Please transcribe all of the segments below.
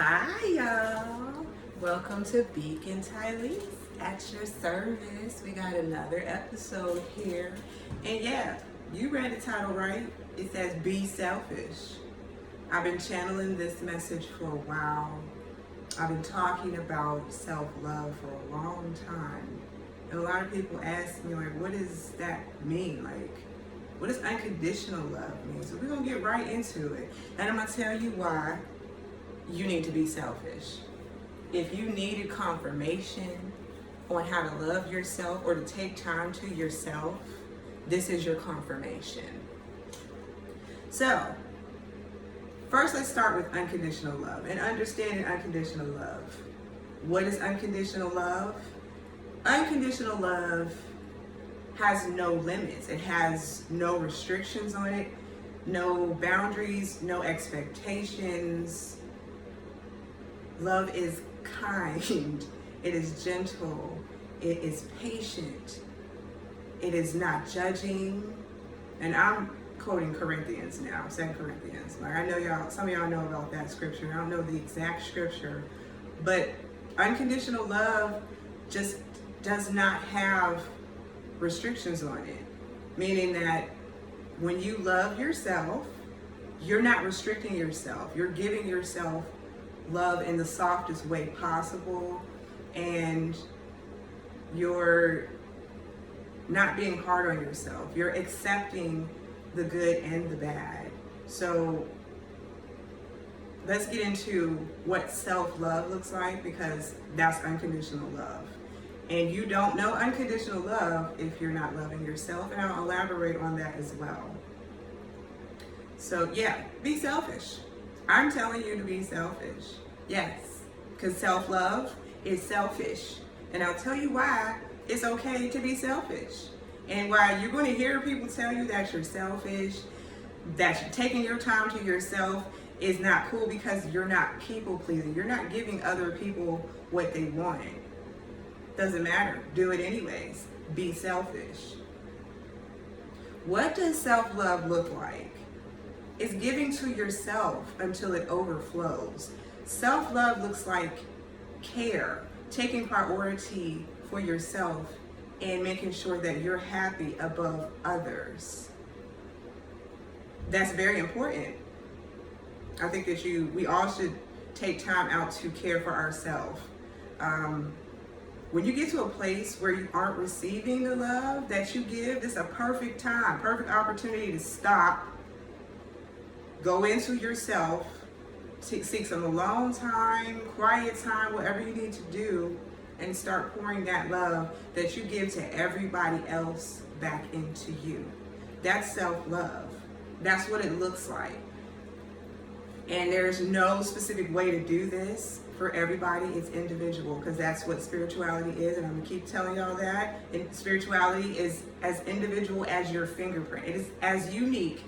Hi, y'all. Welcome to Beacon Tyleese at your service. We got another episode here. And yeah, you read the title right. It says Be Selfish. I've been channeling this message for a while. I've been talking about self-love for a long time. And a lot of people ask me, like, what does that mean? Like, what does unconditional love mean? So we're going to get right into it. And I'm going to tell you why you need to be selfish. If you needed confirmation on how to love yourself or to take time to yourself, this is your confirmation. So, first let's start with unconditional love and understanding unconditional love. What is unconditional love? Unconditional love has no limits. It has no restrictions on it, no boundaries, no expectations. Love is kind, it is gentle, it is patient, it is not judging. And I'm quoting Corinthians now, 2 Corinthians. Like, I know y'all, some of y'all know about that scripture. I don't know the exact scripture, but unconditional love just does not have restrictions on it. Meaning that when you love yourself, you're not restricting yourself. You're giving yourself love in the softest way possible, and you're not being hard on yourself. You're accepting the good and the bad. So let's get into what self-love looks like, because that's unconditional love. And you don't know unconditional love if you're not loving yourself, and I'll elaborate on that as well. So yeah, be selfish. I'm telling you to be selfish. Yes, because self-love is selfish. And I'll tell you why it's okay to be selfish. And why you're going to hear people tell you that you're selfish, that you're taking your time to yourself is not cool, because you're not people pleasing. You're not giving other people what they want. Doesn't matter. Do it anyways. Be selfish. What does self-love look like? It's giving to yourself until it overflows. Self-love looks like care, taking priority for yourself and making sure that you're happy above others. That's very important. I think that we all should take time out to care for ourselves. When you get to a place where you aren't receiving the love that you give, this is a perfect time, perfect opportunity to stop. Go into yourself, seek some alone time, quiet time, whatever you need to do, and start pouring that love that you give to everybody else back into you. That's self-love. That's what it looks like. And there's no specific way to do this for everybody. It's individual, because that's what spirituality is, and I'm gonna keep telling y'all that. And spirituality is as individual as your fingerprint. It is as unique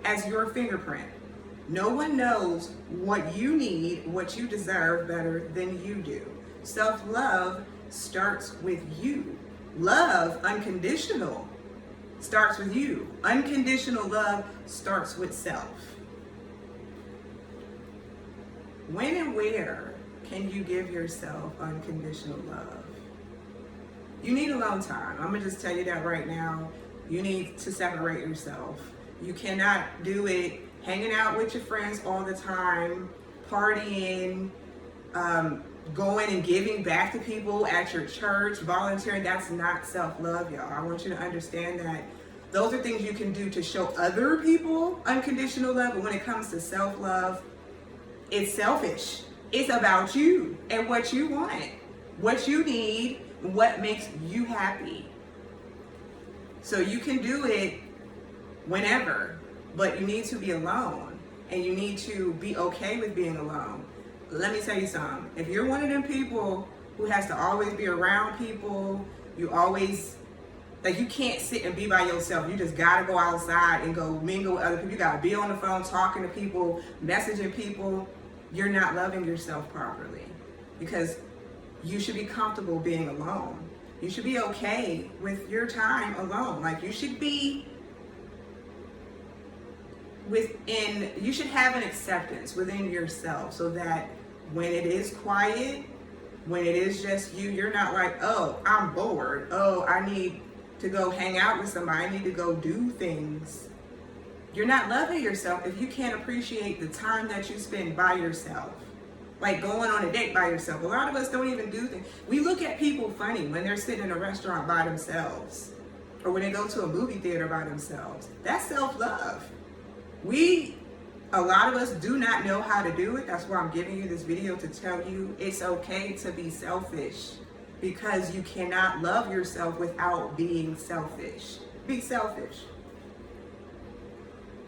as your fingerprint. No one knows what you need, what you deserve better than you do. Self-love starts with you. Love, unconditional, starts with you. Unconditional love starts with self. When and where can you give yourself unconditional love? You need alone time. I'm gonna just tell you that right now. You need to separate yourself. You cannot do it hanging out with your friends all the time, partying, going and giving back to people at your church, volunteering. That's not self-love, y'all. I want you to understand that those are things you can do to show other people unconditional love, but when it comes to self-love, it's selfish. It's about you and what you want, what you need, what makes you happy. So you can do it whenever, but you need to be alone, and you need to be okay with being alone. Let me tell you something. If you're one of them people who has to always be around people, you always, like, you can't sit and be by yourself. You just gotta go outside and go mingle with other people. You gotta be on the phone talking to people, messaging people. You're not loving yourself properly, because you should be comfortable being alone. You should be okay with your time alone. Like, you should be you should have an acceptance within yourself, so that when it is quiet, when it is just you, you're not like, oh, I'm bored. Oh, I need to go hang out with somebody. I need to go do things. You're not loving yourself if you can't appreciate the time that you spend by yourself. Like going on a date by yourself. A lot of us don't even do things. We look at people funny when they're sitting in a restaurant by themselves, or when they go to a movie theater by themselves. That's self-love. A lot of us do not know how to do it. That's why I'm giving you this video, to tell you it's okay to be selfish, because you cannot love yourself without being selfish. Be selfish.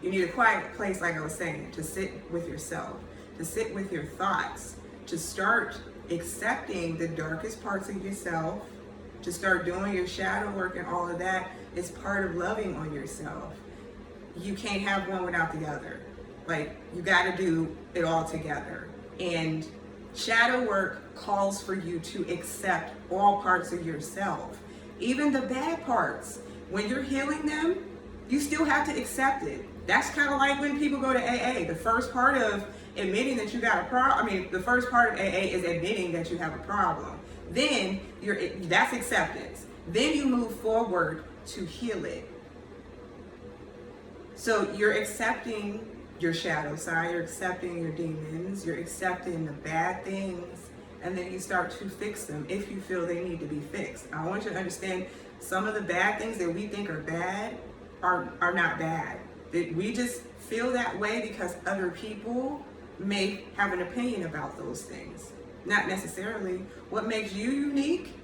You need a quiet place, like I was saying, to sit with yourself, to sit with your thoughts, to start accepting the darkest parts of yourself, to start doing your shadow work, and all of that is part of loving on yourself. You can't have one without the other. Like, you got to do it all together. And shadow work calls for you to accept all parts of yourself, even the bad parts. When you're healing them, you still have to accept it. That's kind of like when people go to AA. The first part of admitting that you got a problem, the first part of AA is admitting that you have a problem. Then that's acceptance. Then you move forward to heal it. So you're accepting your shadow side, you're accepting your demons, you're accepting the bad things, and then you start to fix them if you feel they need to be fixed. I want you to understand, some of the bad things that we think are bad are not bad. We just feel that way because other people may have an opinion about those things. Not necessarily. What makes you unique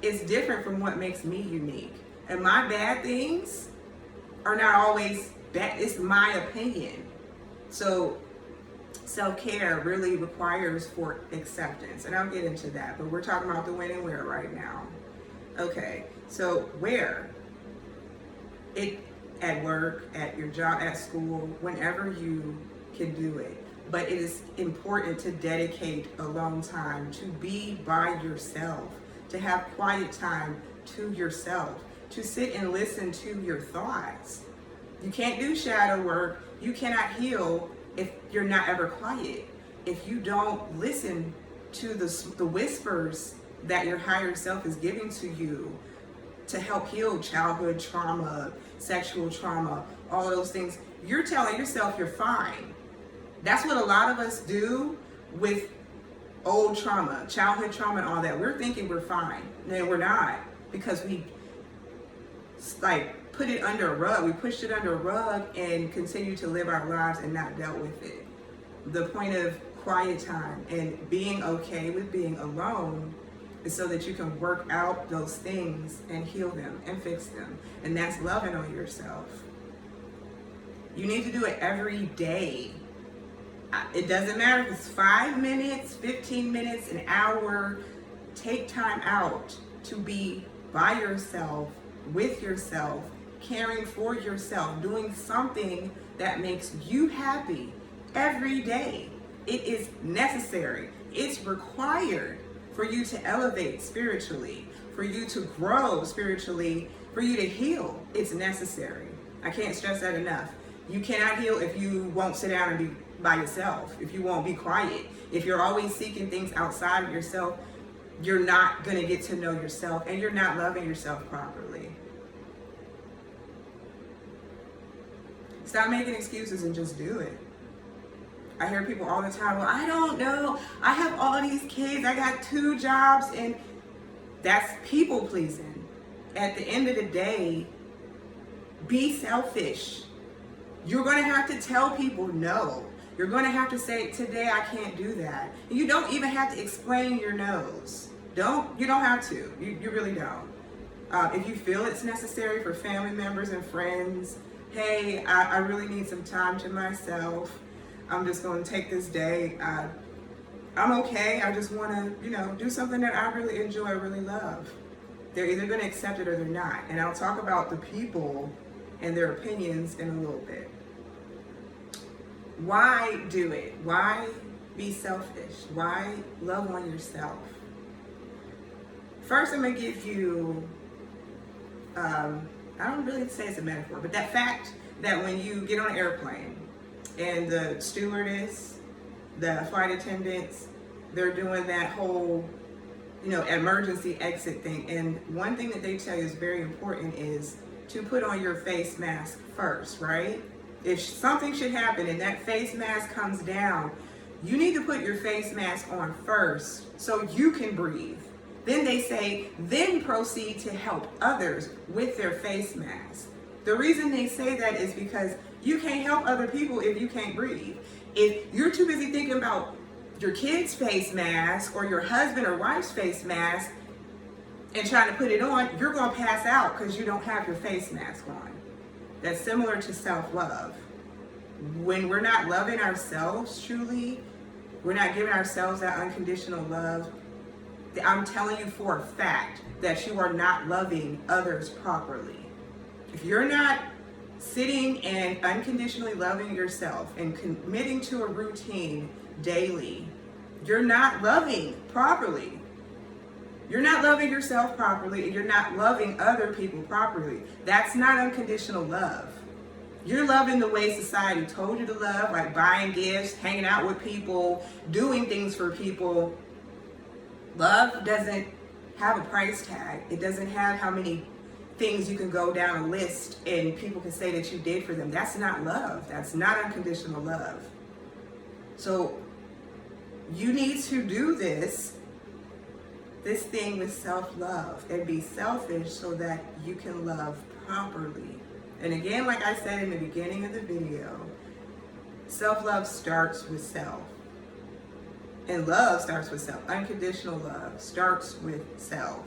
is different from what makes me unique. And my bad things are not always bad. It's my opinion. So self-care really requires for acceptance. And I'll get into that. But we're talking about the when and where right now. Okay, so where? At work, at your job, at school, whenever you can do it. But it is important to dedicate alone time, to be by yourself, to have quiet time to yourself, to sit and listen to your thoughts. You can't do shadow work. You cannot heal if you're not ever quiet. If you don't listen to the whispers that your higher self is giving to you to help heal childhood trauma, sexual trauma, all those things, you're telling yourself you're fine. That's what a lot of us do with old trauma, childhood trauma and all that. We're thinking we're fine. No, we're not, because we put it under a rug. We pushed it under a rug and continue to live our lives and not dealt with it. The point of quiet time and being okay with being alone is so that you can work out those things and heal them and fix them. And that's loving on yourself. You need to do it every day. It doesn't matter if it's 5 minutes, 15 minutes, an hour. Take time out to be by yourself, with yourself, caring for yourself, doing something that makes you happy every day. It is necessary. It's required for you to elevate spiritually, for you to grow spiritually, for you to heal. It's necessary. I can't stress that enough. You cannot heal if you won't sit down and be by yourself, if you won't be quiet. If you're always seeking things outside of yourself, you're not going to get to know yourself, and you're not loving yourself properly. Stop making excuses and just do it. I hear people all the time, well, I don't know. I have all these kids. I got 2 jobs, and that's people pleasing. At the end of the day, be selfish. You're going to have to tell people no. You're going to have to say, today I can't do that. And you don't even have to explain your no's. You don't have to. You really don't. If you feel it's necessary for family members and friends, hey, I really need some time to myself. I'm just going to take this day. I'm okay. I just want to, do something that I really enjoy, really love. They're either going to accept it or they're not. And I'll talk about the people and their opinions in a little bit. Why do it? Why be selfish? Why love on yourself? First, I'm going to give you, I don't really say it's a metaphor, but that fact that when you get on an airplane and the stewardess, the flight attendants, they're doing that whole, emergency exit thing. And one thing that they tell you is very important is to put on your face mask first, right? If something should happen and that face mask comes down, you need to put your face mask on first so you can breathe. Then they say, then proceed to help others with their face mask. The reason they say that is because you can't help other people if you can't breathe. If you're too busy thinking about your kid's face mask or your husband or wife's face mask and trying to put it on, you're going to pass out because you don't have your face mask on. That's similar to self-love. When we're not loving ourselves truly, we're not giving ourselves that unconditional love, I'm telling you for a fact that you are not loving others properly. If you're not sitting and unconditionally loving yourself and committing to a routine daily, you're not loving properly. You're not loving yourself properly, and you're not loving other people properly. That's not unconditional love. You're loving the way society told you to love, like buying gifts, hanging out with people, doing things for people. Love doesn't have a price tag. It doesn't have how many things you can go down a list and people can say that you did for them. That's not love. That's not unconditional love. So you need to do this thing with self-love and be selfish so that you can love properly. And again, like I said in the beginning of the video, self-love starts with self. And love starts with self. Unconditional love starts with self.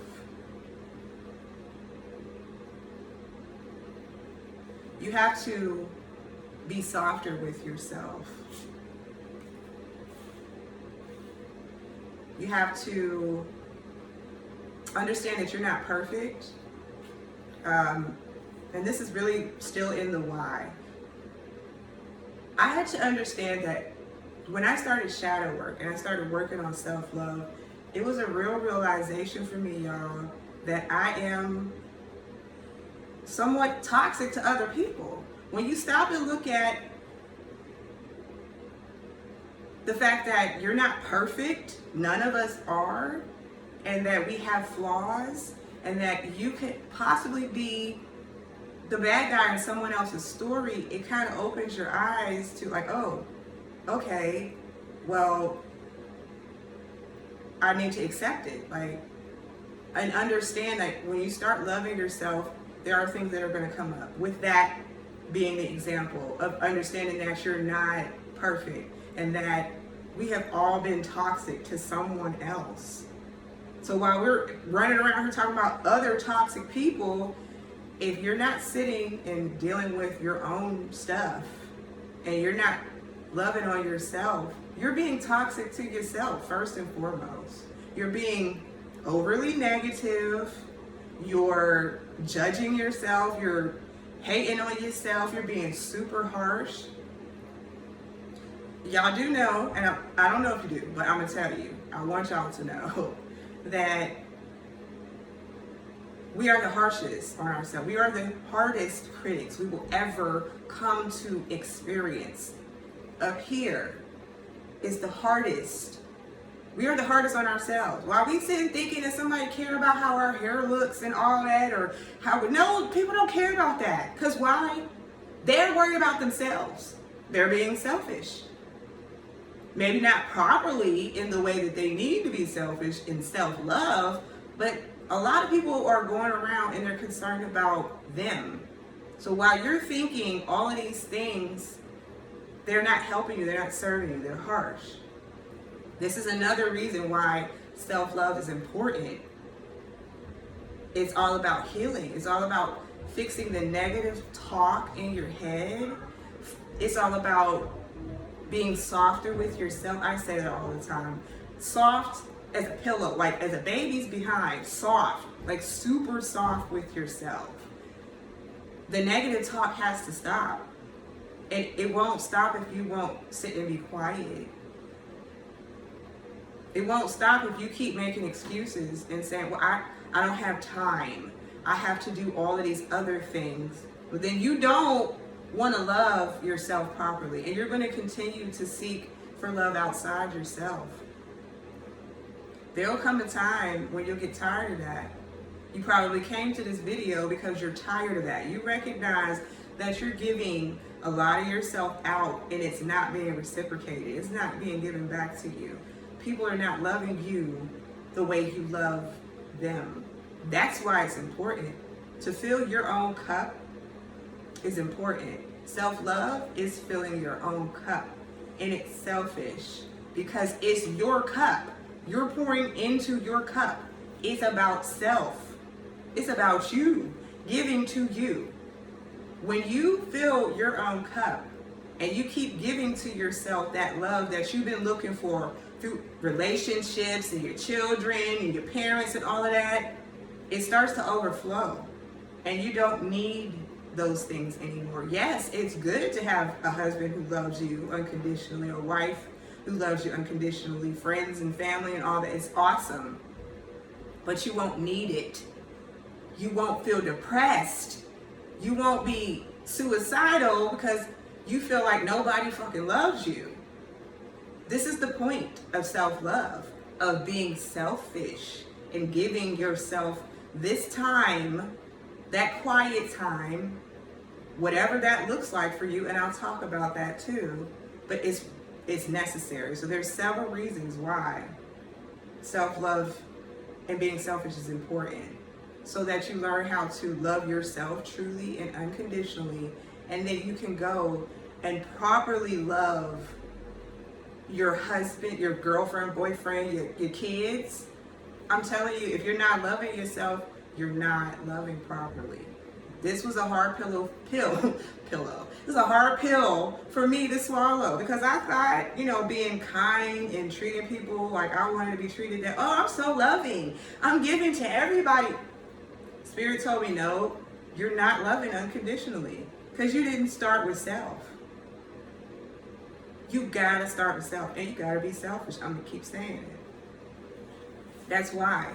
You have to be softer with yourself. You have to understand that you're not perfect. And this is really still in the why. I had to understand that when I started shadow work and I started working on self-love, it was a real realization for me, y'all, that I am somewhat toxic to other people. When you stop and look at the fact that you're not perfect, none of us are, and that we have flaws, and that you could possibly be the bad guy in someone else's story, it kind of opens your eyes to like, oh, okay, well, I need to accept it, like, and understand that when you start loving yourself, there are things that are going to come up. With that being the example of understanding that you're not perfect and that we have all been toxic to someone else. So while we're running around here talking about other toxic people, if you're not sitting and dealing with your own stuff and you're not loving on yourself, you're being toxic to yourself first and foremost. You're being overly negative, you're judging yourself, you're hating on yourself, you're being super harsh. Y'all do know, and I don't know if you do, but I'm gonna tell you, I want y'all to know that we are the harshest on ourselves. We are the hardest critics we will ever come to experience. Up here is the hardest. We are the hardest on ourselves. While we sitting thinking that somebody care about how our hair looks and all that, or no, people don't care about that. Because why? They're worried about themselves. They're being selfish. Maybe not properly in the way that they need to be selfish in self-love, but a lot of people are going around and they're concerned about them. So while you're thinking all of these things, they're not helping you, they're not serving you, they're harsh. This is another reason why self-love is important. It's all about healing. It's all about fixing the negative talk in your head. It's all about being softer with yourself. I say that all the time. Soft as a pillow, like as a baby's behind, soft, like super soft with yourself. The negative talk has to stop. And it won't stop if you won't sit and be quiet. It won't stop if you keep making excuses and saying, well, I don't have time. I have to do all of these other things. But then you don't want to love yourself properly. And you're going to continue to seek for love outside yourself. There'll come a time when you'll get tired of that. You probably came to this video because you're tired of that. You recognize that you're giving a lot of yourself out and it's not being reciprocated. It's not being given back to you. People are not loving you the way you love them. That's why it's important. To fill your own cup is important. Self-love is filling your own cup. And it's selfish because it's your cup. You're pouring into your cup. It's about self. It's about you, giving to you. When you fill your own cup and you keep giving to yourself that love that you've been looking for through relationships and your children and your parents and all of that, it starts to overflow. And you don't need those things anymore. Yes, it's good to have a husband who loves you unconditionally, a wife who loves you unconditionally, friends and family and all that. It's awesome. But you won't need it. You won't feel depressed. You won't be suicidal because you feel like nobody fucking loves you. This is the point of self-love, of being selfish and giving yourself this time, that quiet time, whatever that looks like for you, and I'll talk about that too, but it's necessary. So there's several reasons why self-love and being selfish is important, so that you learn how to love yourself truly and unconditionally, and then you can go and properly love your husband, your girlfriend, boyfriend, your kids. I'm telling you, if you're not loving yourself, you're not loving properly. This was a hard pill. This is a hard pill for me to swallow because I thought, being kind and treating people like I wanted to be treated, that, oh, I'm so loving, I'm giving to everybody. Spirit told me, no, you're not loving unconditionally because you didn't start with self. You gotta start with self, and you gotta be selfish. I'm gonna keep saying it. That's why.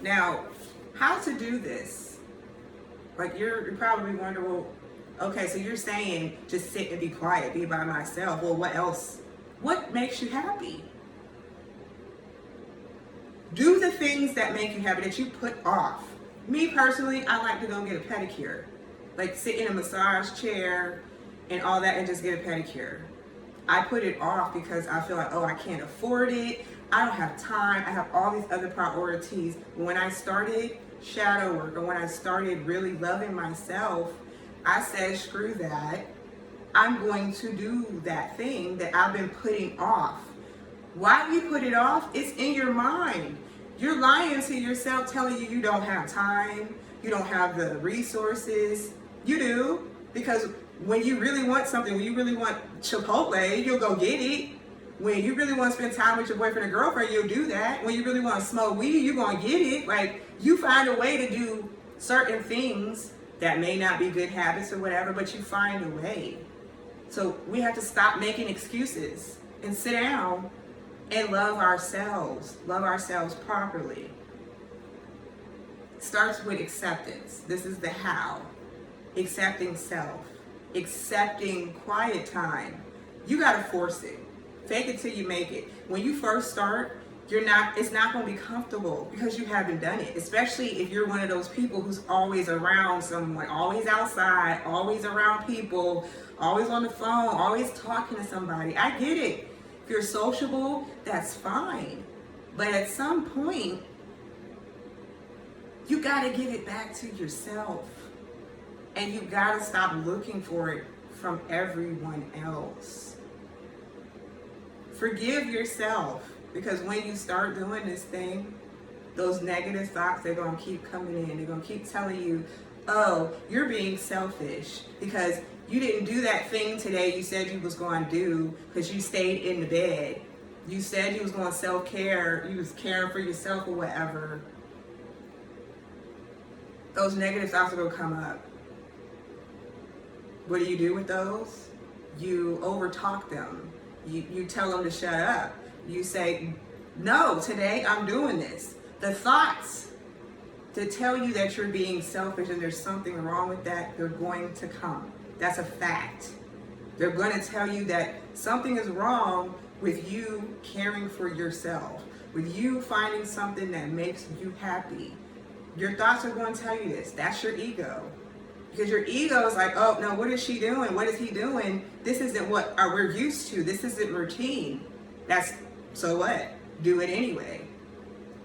Now, how to do this? Like you're probably wondering, well, okay, so you're saying just sit and be quiet, be by myself. Well, what else? What makes you happy? Do the things that make you happy, that you put off. Me personally, I like to go get a pedicure. Like sit in a massage chair and all that and just get a pedicure. I put it off because I feel like, oh, I can't afford it. I don't have time. I have all these other priorities. When I started shadow work, or when I started really loving myself, I said, screw that. I'm going to do that thing that I've been putting off. Why do you put it off? It's in your mind. You're lying to yourself, telling you don't have time, you don't have the resources. You do, because when you really want something, when you really want Chipotle, you'll go get it. When you really want to spend time with your boyfriend or girlfriend, you'll do that. When you really want to smoke weed, you're going to get it. Like, you find a way to do certain things that may not be good habits or whatever, but you find a way. So we have to stop making excuses and sit down and love ourselves properly. It starts with acceptance. This is the how. Accepting self. Accepting quiet time. You got to force it. Fake it till you make it. When you first start, it's not going to be comfortable because you haven't done it. Especially if you're one of those people who's always around someone, always outside, always around people, always on the phone, always talking to somebody. I get it. If you're sociable, that's fine. But at some point, you got to give it back to yourself. And you got to stop looking for it from everyone else. Forgive yourself, because when you start doing this thing, those negative thoughts, they're going to keep coming in. They're going to keep telling you, oh, you're being selfish because you didn't do that thing today you said you was going to do because you stayed in the bed. You said you was going to self-care. You was caring for yourself or whatever. Those negative thoughts are going to come up. What do you do with those? You overtalk them. You tell them to shut up. You say, no, today I'm doing this. The thoughts to tell you that you're being selfish and there's something wrong with that, they're going to come. That's a fact. They're going to tell you that something is wrong with you caring for yourself. with you finding something that makes you happy. Your thoughts are going to tell you this. That's your ego. Because your ego is like, oh no, what is she doing? What is he doing? This isn't what we're used to. This isn't routine. So what? Do it anyway.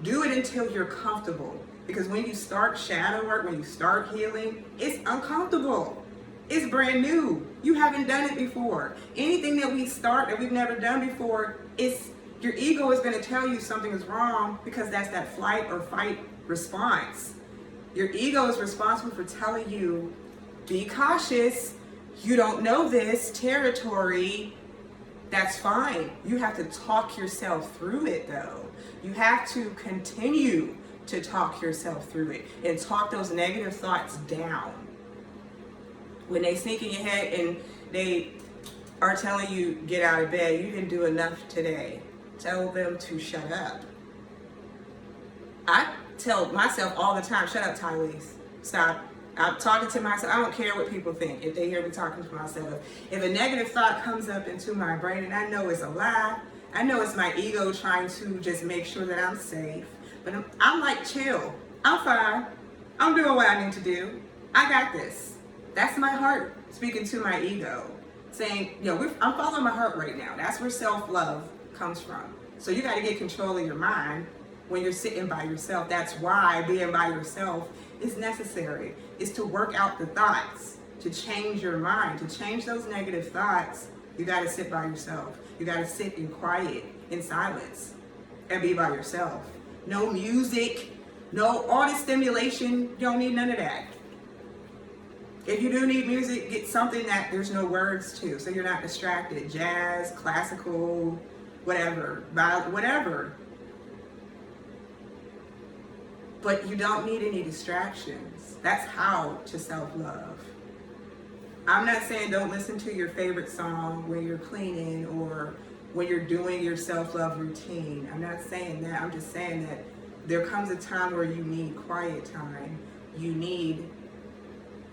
Do it until you're comfortable. Because when you start shadow work, when you start healing, it's uncomfortable. It's brand new. You haven't done it before. Anything that we start that we've never done before, your ego is going to tell you something is wrong, because that's that flight or fight response. Your ego is responsible for telling you, be cautious. You don't know this territory. That's fine. You have to talk yourself through it though. You have to continue to talk yourself through it and talk those negative thoughts down. When they sneak in your head and they are telling you, get out of bed, you didn't do enough today. Tell them to shut up. I tell myself all the time, shut up, Tylise. Stop. I'm talking to myself. I don't care what people think if they hear me talking to myself. If a negative thought comes up into my brain and I know it's a lie, I know it's my ego trying to just make sure that I'm safe. But I'm like, chill. I'm fine. I'm doing what I need to do. I got this. That's my heart speaking to my ego, saying, I'm following my heart right now. That's where self-love comes from. So you got to get control of your mind when you're sitting by yourself. That's why being by yourself is necessary. Is to work out the thoughts, to change your mind, to change those negative thoughts. You got to sit by yourself. You got to sit in quiet, in silence, and be by yourself. No music, no all this stimulation. You don't need none of that. If you do need music, get something that there's no words to, so you're not distracted. Jazz, classical, whatever. But you don't need any distractions. That's how to self-love. I'm not saying don't listen to your favorite song when you're cleaning or when you're doing your self-love routine. I'm not saying that. I'm just saying that there comes a time where you need quiet time. You need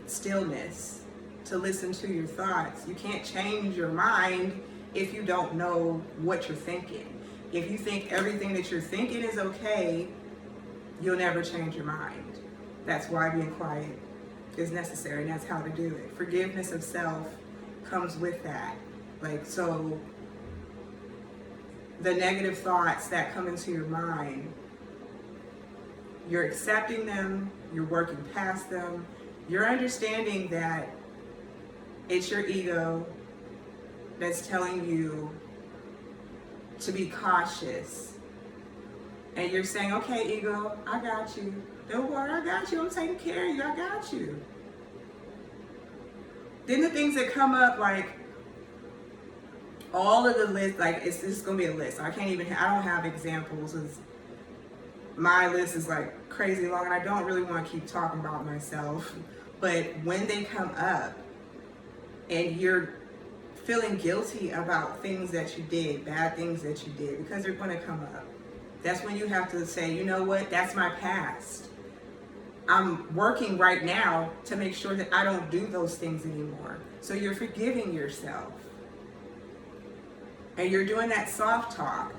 stillness to listen to your thoughts. You can't change your mind if you don't know what you're thinking. If you think everything that you're thinking is okay, you'll never change your mind. That's why being quiet is necessary, and that's how to do it. Forgiveness of self comes with that. So the negative thoughts that come into your mind, you're accepting them, you're working past them, you're understanding that it's your ego that's telling you to be cautious. And you're saying, okay, ego, I got you. Don't worry, I got you. I'm taking care of you. I got you. Then the things that come up, all of the list, it's going to be a list. I don't have examples. My list is crazy long, and I don't really want to keep talking about myself. But when they come up and you're feeling guilty about things that you did, bad things that you did, because they're going to come up, that's when you have to say, you know what, that's my past. I'm working right now to make sure that I don't do those things anymore. So you're forgiving yourself. And you're doing that soft talk.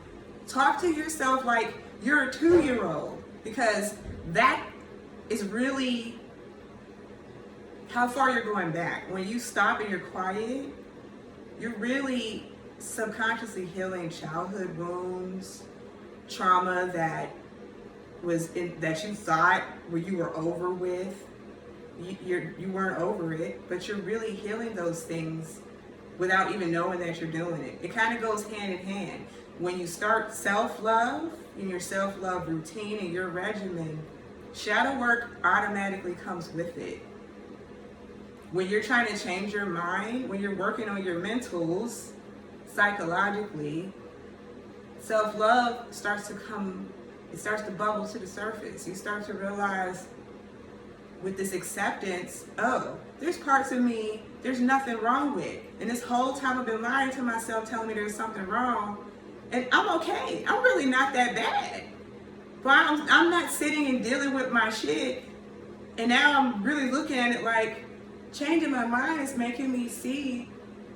Talk to yourself like you're a 2-year-old, because that is really how far you're going back. When you stop and you're quiet, you're really subconsciously healing childhood wounds, trauma that you thought you were over with. You weren't over it, but you're really healing those things without even knowing that you're doing it. It kind of goes hand in hand. When you start self-love in your self-love routine and your regimen, shadow work automatically comes with it. When you're trying to change your mind, when you're working on your mentals psychologically, self-love starts to bubble to the surface. You start to realize with this acceptance, oh, there's parts of me there's nothing wrong with. And this whole time I've been lying to myself, telling me there's something wrong. And I'm okay. I'm really not that bad. But I'm not sitting and dealing with my shit. And now I'm really looking at it like changing my mind is making me see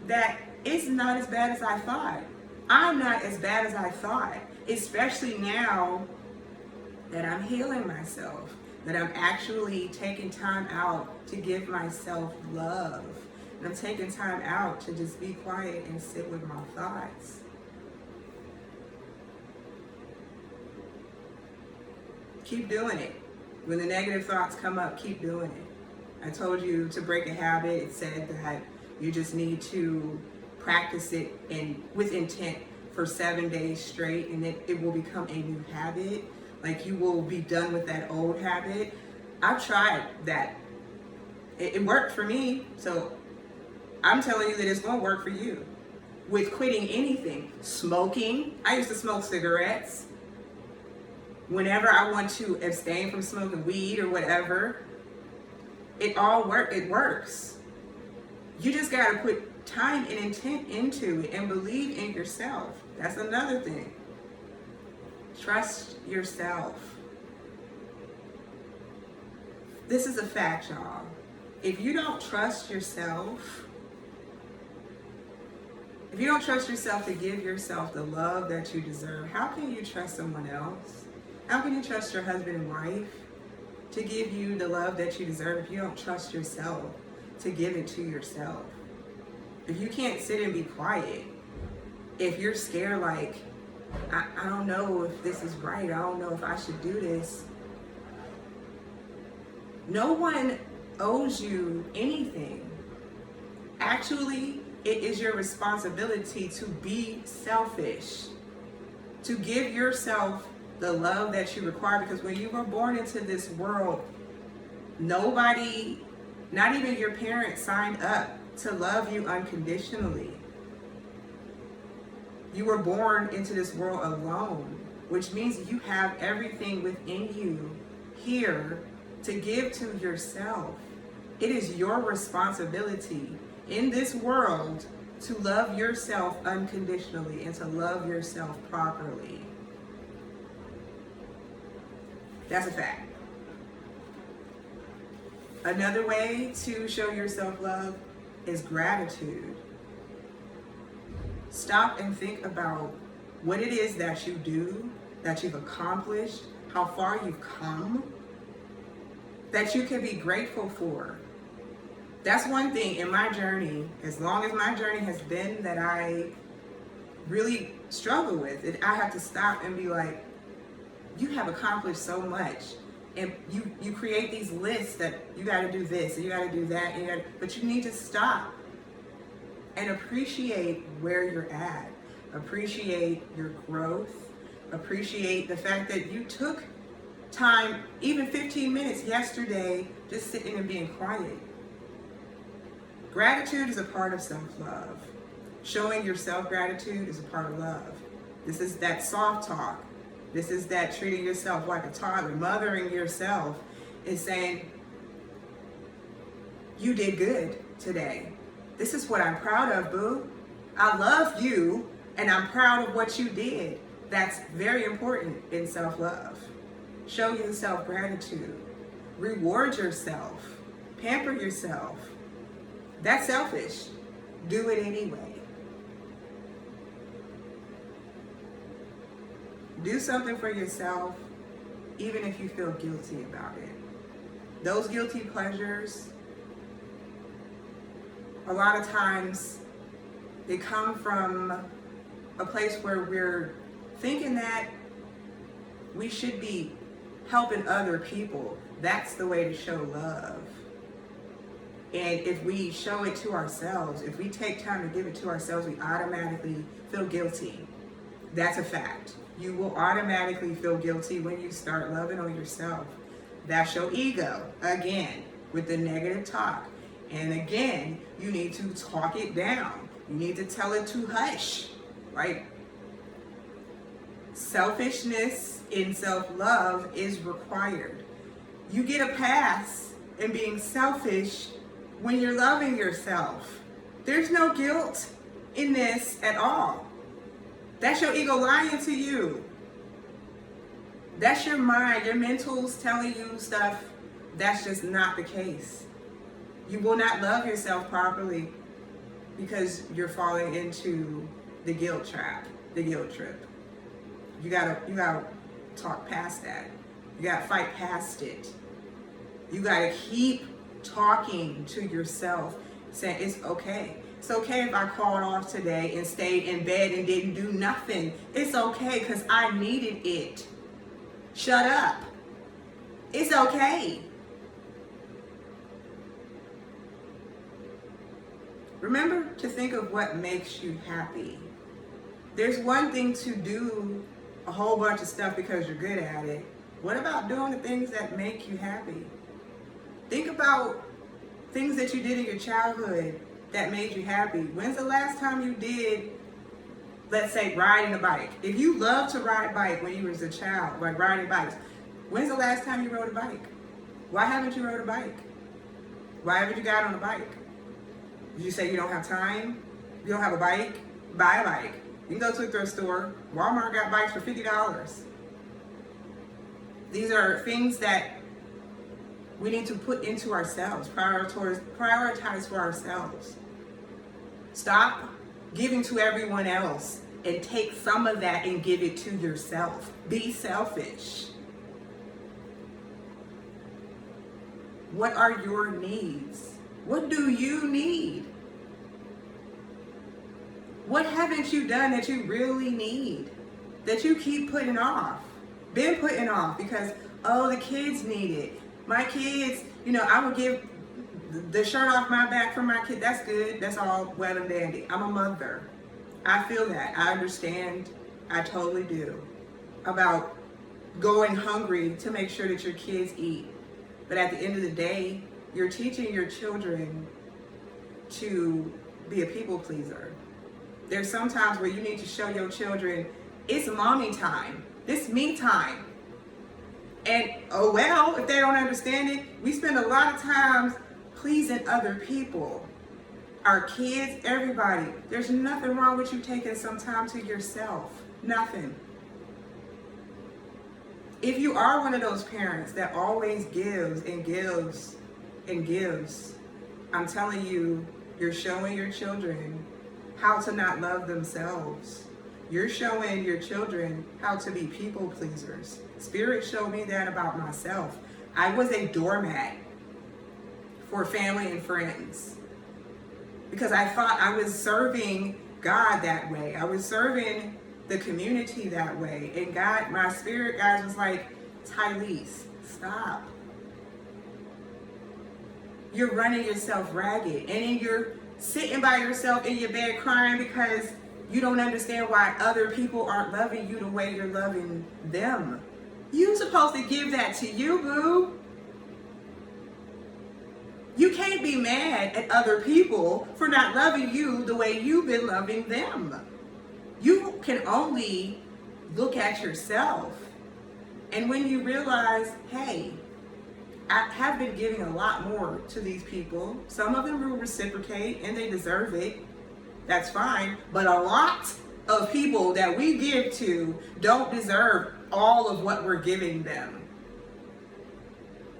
that it's not as bad as I thought. I'm not as bad as I thought, especially now that I'm healing myself, that I'm actually taking time out to give myself love. And I'm taking time out to just be quiet and sit with my thoughts. Keep doing it. When the negative thoughts come up, keep doing it. I told you to break a habit. It said that you just need to practice it with intent for 7 days straight, and it will become a new habit. Like, you will be done with that old habit. I've tried that. It worked for me, so I'm telling you that it's going to work for you. With quitting anything, smoking. I used to smoke cigarettes. Whenever I want to abstain from smoking weed or whatever, it works. You just got to put time and intent into it and believe in yourself. That's another thing. Trust yourself. This is a fact, y'all. If you don't trust yourself, if you don't trust yourself to give yourself the love that you deserve, how can you trust someone else? How can you trust your husband and wife to give you the love that you deserve if you don't trust yourself to give it to yourself? If you can't sit and be quiet, if you're scared, like, I don't know if this is right, I don't know if I should do this. No one owes you anything. Actually, it is your responsibility to be selfish, to give yourself the love that you require, because when you were born into this world, nobody, not even your parents, signed up to love you unconditionally. You were born into this world alone, which means you have everything within you here to give to yourself. It is your responsibility in this world to love yourself unconditionally and to love yourself properly. That's a fact. Another way to show yourself love is gratitude. Stop and think about what it is that you do, that you've accomplished, how far you've come, that you can be grateful for. That's one thing in my journey, as long as my journey has been, that I really struggle with. I have to stop and be like, you have accomplished so much. And you create these lists that you got to do this and you got to do that, but you need to stop and appreciate where you're at. Appreciate your growth. Appreciate the fact that you took time, even 15 minutes yesterday, just sitting and being quiet. Gratitude is a part of self-love. Showing yourself gratitude is a part of love. This is that soft talk. This is that treating yourself like a toddler, mothering yourself, and saying, you did good today. This is what I'm proud of, boo. I love you, and I'm proud of what you did. That's very important in self-love. Show yourself gratitude. Reward yourself. Pamper yourself. That's selfish. Do it anyway. Do something for yourself, even if you feel guilty about it. Those guilty pleasures, a lot of times, they come from a place where we're thinking that we should be helping other people. That's the way to show love. And if we show it to ourselves, if we take time to give it to ourselves, we automatically feel guilty. That's a fact. You will automatically feel guilty when you start loving on yourself. That's your ego, again, with the negative talk. And again, you need to talk it down. You need to tell it to hush, right? Selfishness in self-love is required. You get a pass in being selfish when you're loving yourself. There's no guilt in this at all. That's your ego lying to you. That's your mind, your mentals telling you stuff. That's just not the case. You will not love yourself properly because you're falling into the guilt trap. the guilt trip. You gotta talk past that. You gotta fight past it. You gotta keep talking to yourself, saying it's okay. It's okay if I called off today and stayed in bed and didn't do nothing. It's okay because I needed it. Shut up. It's okay. Remember to think of what makes you happy. There's one thing to do a whole bunch of stuff because you're good at it. What about doing the things that make you happy? Think about things that you did in your childhood that made you happy. When's the last time you did, let's say, riding a bike? If you loved to ride a bike when you was a child, like riding bikes, when's the last time you rode a bike? Why haven't you rode a bike? Why haven't you got on a bike? Did you say you don't have time? You don't have a bike? Buy a bike. You can go to a thrift store. Walmart got bikes for $50. These are things that we need to put into ourselves, prioritize for ourselves. Stop giving to everyone else and take some of that and give it to yourself. Be selfish. What are your needs? What do you need? What haven't you done that you really need? That you keep putting off? Been putting off because, oh, the kids need it. My kids, I would give the shirt off my back for my kid. That's good. That's all well and dandy. I'm a mother. I feel that. I understand. I totally do. About going hungry to make sure that your kids eat. But at the end of the day, you're teaching your children to be a people pleaser. There's some times where you need to show your children it's mommy time. This me time. And oh well, if they don't understand it, we spend a lot of times pleasing other people. Our kids, everybody. There's nothing wrong with you taking some time to yourself. Nothing. If you are one of those parents that always gives and gives and gives, I'm telling you, you're showing your children how to not love themselves. You're showing your children how to be people pleasers. Spirit showed me that about myself. I was a doormat for family and friends because I thought I was serving God that way. I was serving the community that way. And God, my spirit guys was like, Tylese, stop. You're running yourself ragged. And then you're sitting by yourself in your bed crying because you don't understand why other people aren't loving you the way you're loving them. You're supposed to give that to you, boo. You can't be mad at other people for not loving you the way you've been loving them. You can only look at yourself. And when you realize, hey, I have been giving a lot more to these people. Some of them will reciprocate and they deserve it. That's fine. But a lot of people that we give to don't deserve all of what we're giving them.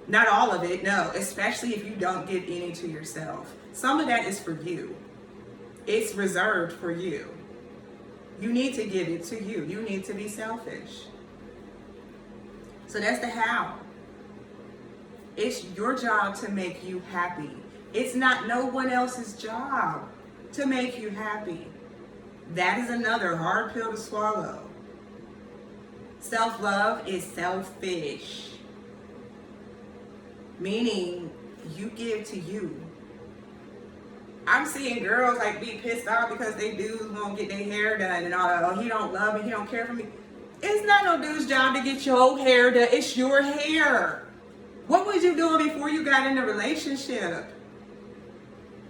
Not all of it, no. Especially if you don't give any to yourself. Some of that is for you. It's reserved for you. You need to give it to you. You need to be selfish. So that's the how. It's your job to make you happy. It's not no one else's job to make you happy. That is another hard pill to swallow. Self-love is selfish. Meaning you give to you. I'm seeing girls like be pissed off because they dudes won't get their hair done and all that. Oh, he don't love me, he don't care for me. It's not no dude's job to get your hair done. It's your hair. What was you doing before you got in a relationship?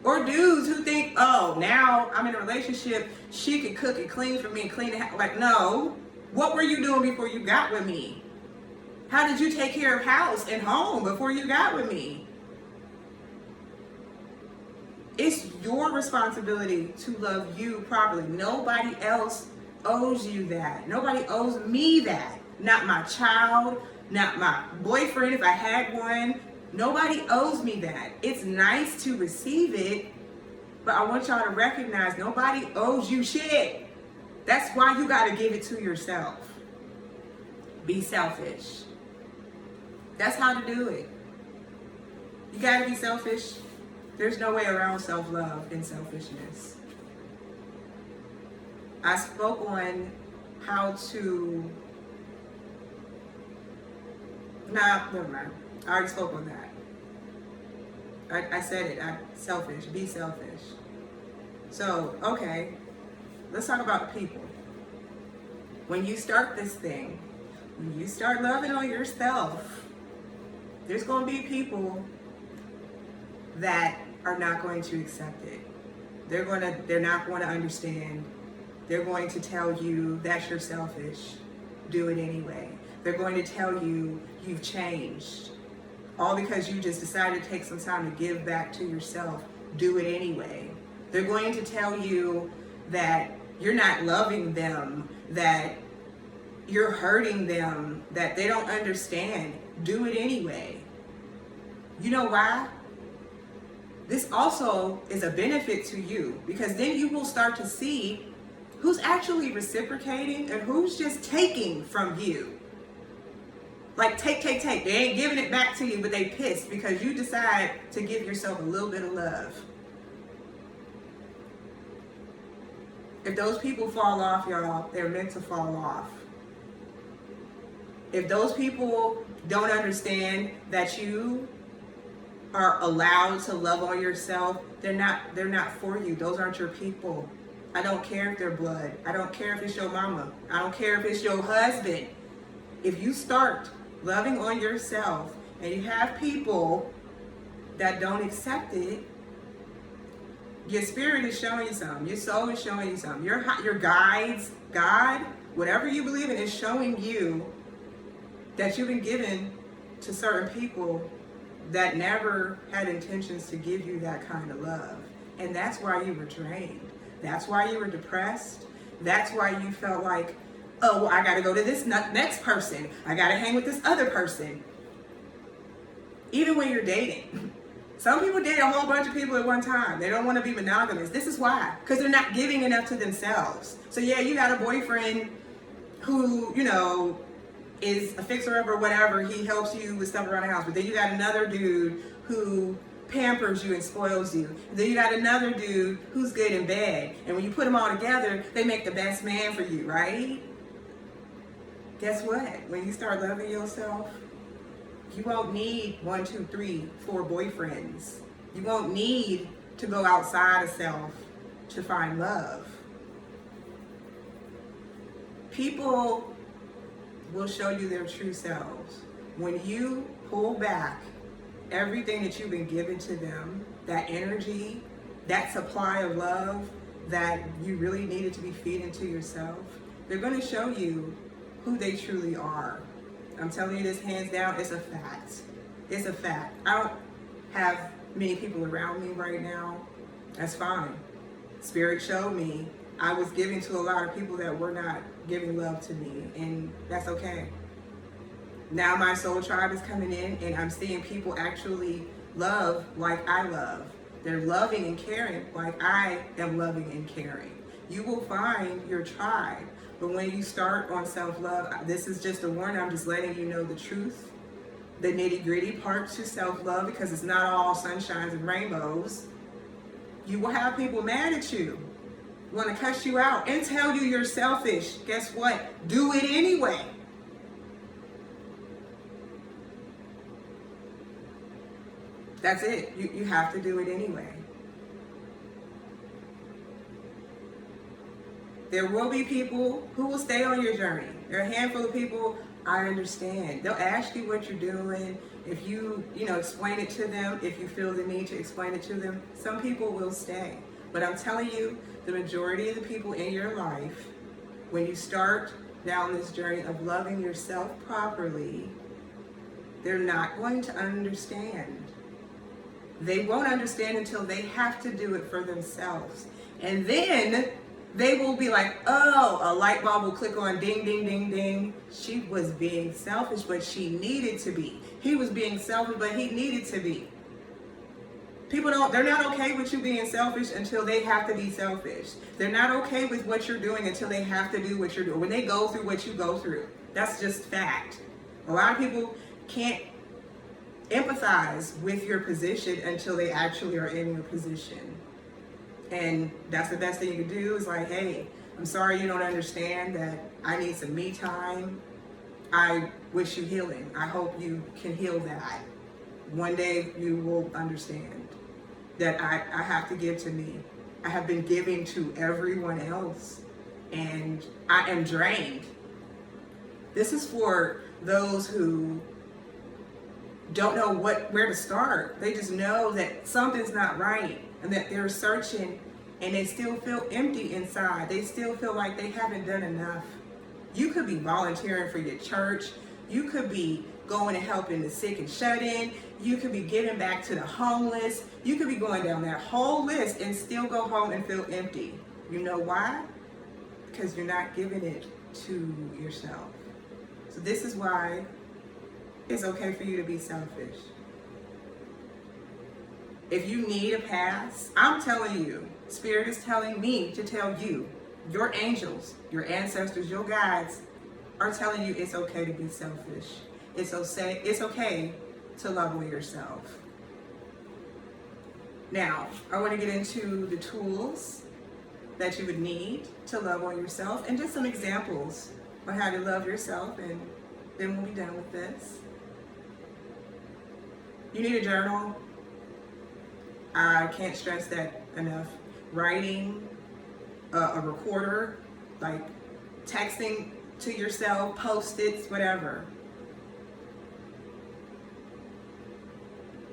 Or dudes who think, oh, now I'm in a relationship, she can cook and clean for me and clean the house. Like, no. What were you doing before you got with me? How did you take care of house and home before you got with me? It's your responsibility to love you properly. Nobody else owes you that. Nobody owes me that. Not my child, not my boyfriend if I had one. Nobody owes me that. It's nice to receive it, but I want y'all to recognize nobody owes you shit. That's why you got to give it to yourself. Be selfish. That's how to do it. You got to be selfish. There's no way around self-love and selfishness. I spoke on how to... Nah, never mind. I already spoke on that. I said it. Selfish. Be selfish. So, okay. Let's talk about people. When you start this thing, when you start loving on yourself, there's going to be people that are not going to accept it. They're not going to understand. They're going to tell you that you're selfish. Do it anyway. They're going to tell you you've changed. All because you just decided to take some time to give back to yourself. Do it anyway. They're going to tell you that you're not loving them, that you're hurting them, that they don't understand. Do it anyway. You know why? This also is a benefit to you, because then you will start to see who's actually reciprocating and who's just taking from you. Like take. They ain't giving it back to you, but they pissed because you decide to give yourself a little bit of love. If those people fall off, y'all, they're meant to fall off. If those people don't understand that you are allowed to love on yourself, they're not for you. Those aren't your people. I don't care if they're blood. I don't care if it's your mama. I don't care if it's your husband. If you start loving on yourself and you have people that don't accept it, your spirit is showing you something. Your soul is showing you something. Your guides, God, whatever you believe in, is showing you that you've been given to certain people that never had intentions to give you that kind of love. And that's why you were drained. That's why you were depressed. That's why you felt like, oh, well, I got to go to this next person. I got to hang with this other person. Even when you're dating. Some people date a whole bunch of people at one time. They don't want to be monogamous. This is why. Because they're not giving enough to themselves. So yeah, you got a boyfriend who, is a fixer-upper or whatever. He helps you with stuff around the house. But then you got another dude who pampers you and spoils you. And then you got another dude who's good in bed. And when you put them all together, they make the best man for you, right? Guess what? When you start loving yourself, you won't need 1, 2, 3, 4 boyfriends. You won't need to go outside of self to find love. People will show you their true selves. When you pull back everything that you've been given to them, that energy, that supply of love that you really needed to be feeding to yourself, they're going to show you who they truly are. I'm telling you this hands down, it's a fact. It's a fact. I don't have many people around me right now. That's fine. Spirit showed me I was giving to a lot of people that were not giving love to me, and that's okay. Now my soul tribe is coming in, and I'm seeing people actually love like I love. They're loving and caring like I am loving and caring. You will find your tribe. But when you start on self-love, this is just a warning. I'm just letting you know the truth, the nitty-gritty parts to self-love, because it's not all sunshines and rainbows. You will have people mad at you, want to cuss you out, and tell you you're selfish. Guess what? Do it anyway. That's it. You have to do it anyway. There will be people who will stay on your journey. There are a handful of people, I understand. They'll ask you what you're doing. If you explain it to them, if you feel the need to explain it to them, some people will stay. But I'm telling you, the majority of the people in your life, when you start down this journey of loving yourself properly, they're not going to understand. They won't understand until they have to do it for themselves. And then they will be like, oh, a light bulb will click on, ding, ding, ding, ding. She was being selfish, but she needed to be. He was being selfish, but he needed to be. They're not okay with you being selfish until they have to be selfish. They're not okay with what you're doing until they have to do what you're doing. When they go through what you go through, that's just fact. A lot of people can't empathize with your position until they actually are in your position. And that's the best thing you can do is like, hey, I'm sorry you don't understand that I need some me time. I wish you healing. I hope you can heal that. One day you will understand that I have to give to me. I have been giving to everyone else and I am drained. This is for those who don't know where to start. They just know that something's not right and that they're searching and they still feel empty inside. They still feel like they haven't done enough. You could be volunteering for your church. You could be going and helping the sick and shut in. You could be giving back to the homeless. You could be going down that whole list and still go home and feel empty. You know why? Because you're not giving it to yourself. So this is why it's okay for you to be selfish. If you need a pass, I'm telling you, Spirit is telling me to tell you, your angels, your ancestors, your guides are telling you it's okay to be selfish. It's okay to love on yourself. Now, I want to get into the tools that you would need to love on yourself and just some examples on how to love yourself, and then we'll be done with this. You need a journal. I can't stress that enough. Writing, a recorder, like texting to yourself, Post-its, whatever.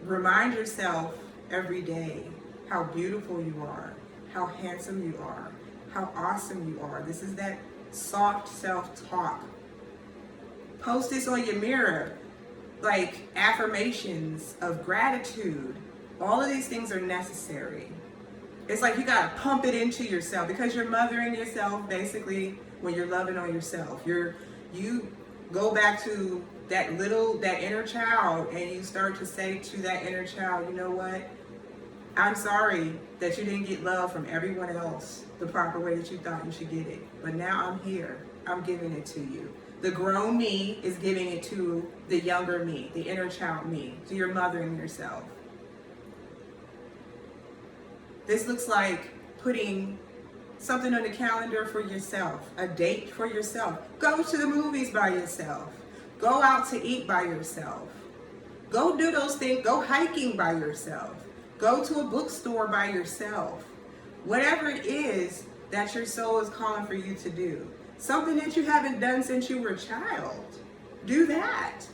Remind yourself every day how beautiful you are, how handsome you are, how awesome you are. This is that soft self-talk. Post-its on your mirror, like affirmations of gratitude. All of these things are necessary. It's like you gotta pump it into yourself because you're mothering yourself basically when you're loving on yourself. You go back to that inner child and you start to say to that inner child, you know what? I'm sorry that you didn't get love from everyone else the proper way that you thought you should get it. But now I'm here. I'm giving it to you. The grown me is giving it to the younger me, the inner child me. So you're mothering yourself. This looks like putting something on the calendar for yourself, a date for yourself. Go to the movies by yourself. Go out to eat by yourself. Go do those things. Go hiking by yourself. Go to a bookstore by yourself. Whatever it is that your soul is calling for you to do. Something that you haven't done since you were a child. Do that.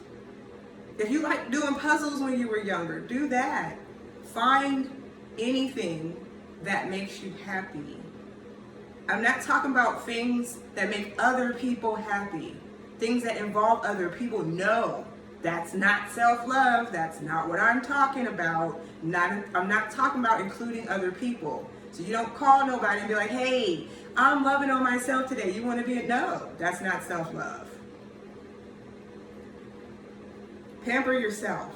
If you like doing puzzles when you were younger, do that. Find anything that makes you happy. I'm not talking about things that make other people happy. Things that involve other people. No, that's not self-love. That's not what I'm talking about. I'm not talking about including other people. So you don't call nobody and be like, hey, I'm loving on myself today. You want to be no, that's not self-love. Pamper yourself.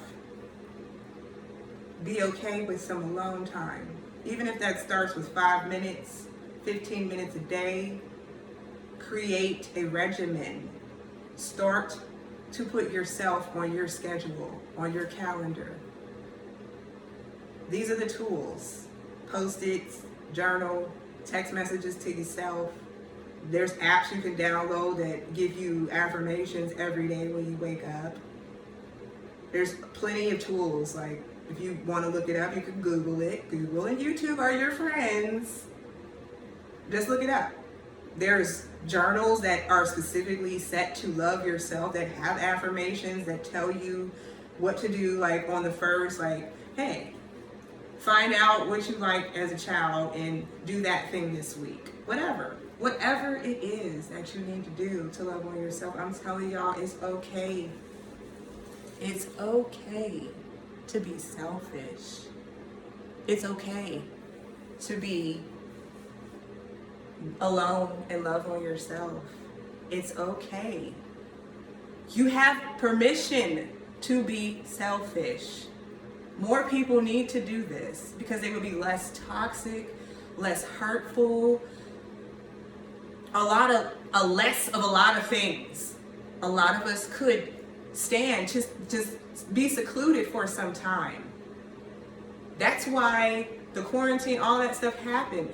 Be okay with some alone time. Even if that starts with 5 minutes, 15 minutes a day, create a regimen. Start to put yourself on your schedule, on your calendar. These are the tools. Post-its, journal, text messages to yourself. There's apps you can download that give you affirmations every day when you wake up. There's plenty of tools. Like if you want to look it up, you can Google it. Google and YouTube are your friends. Just look it up. There's journals that are specifically set to love yourself, that have affirmations that tell you what to do, like on the first, like, hey, find out what you like as a child and do that thing this week. Whatever it is that you need to do to love on yourself, I'm telling y'all, it's okay. It's okay to be selfish. It's okay to be alone and love on yourself. It's okay. You have permission to be selfish. More people need to do this because they would be less toxic, less hurtful, less of a lot of things. A lot of us could stand, just be secluded for some time. That's why the quarantine, all that stuff happened.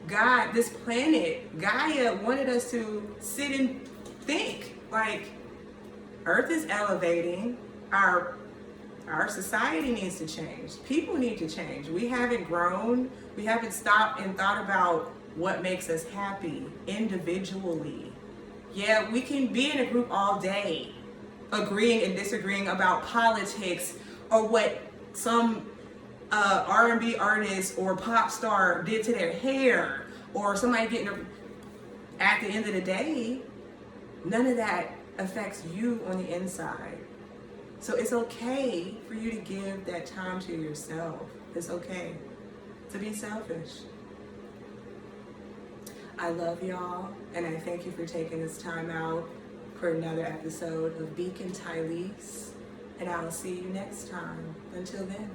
God, this planet, Gaia wanted us to sit and think. Like, Earth is elevating. Our society needs to change. People need to change. We haven't grown. We haven't stopped and thought about what makes us happy individually. Yeah, we can be in a group all day, agreeing and disagreeing about politics or what some R&B artist or pop star did to their hair, or somebody at the end of the day, none of that affects you on the inside. So it's okay for you to give that time to yourself. It's okay to be selfish. I love y'all, and I thank you for taking this time out for another episode of Beacon Tylise, and I'll see you next time. Until then.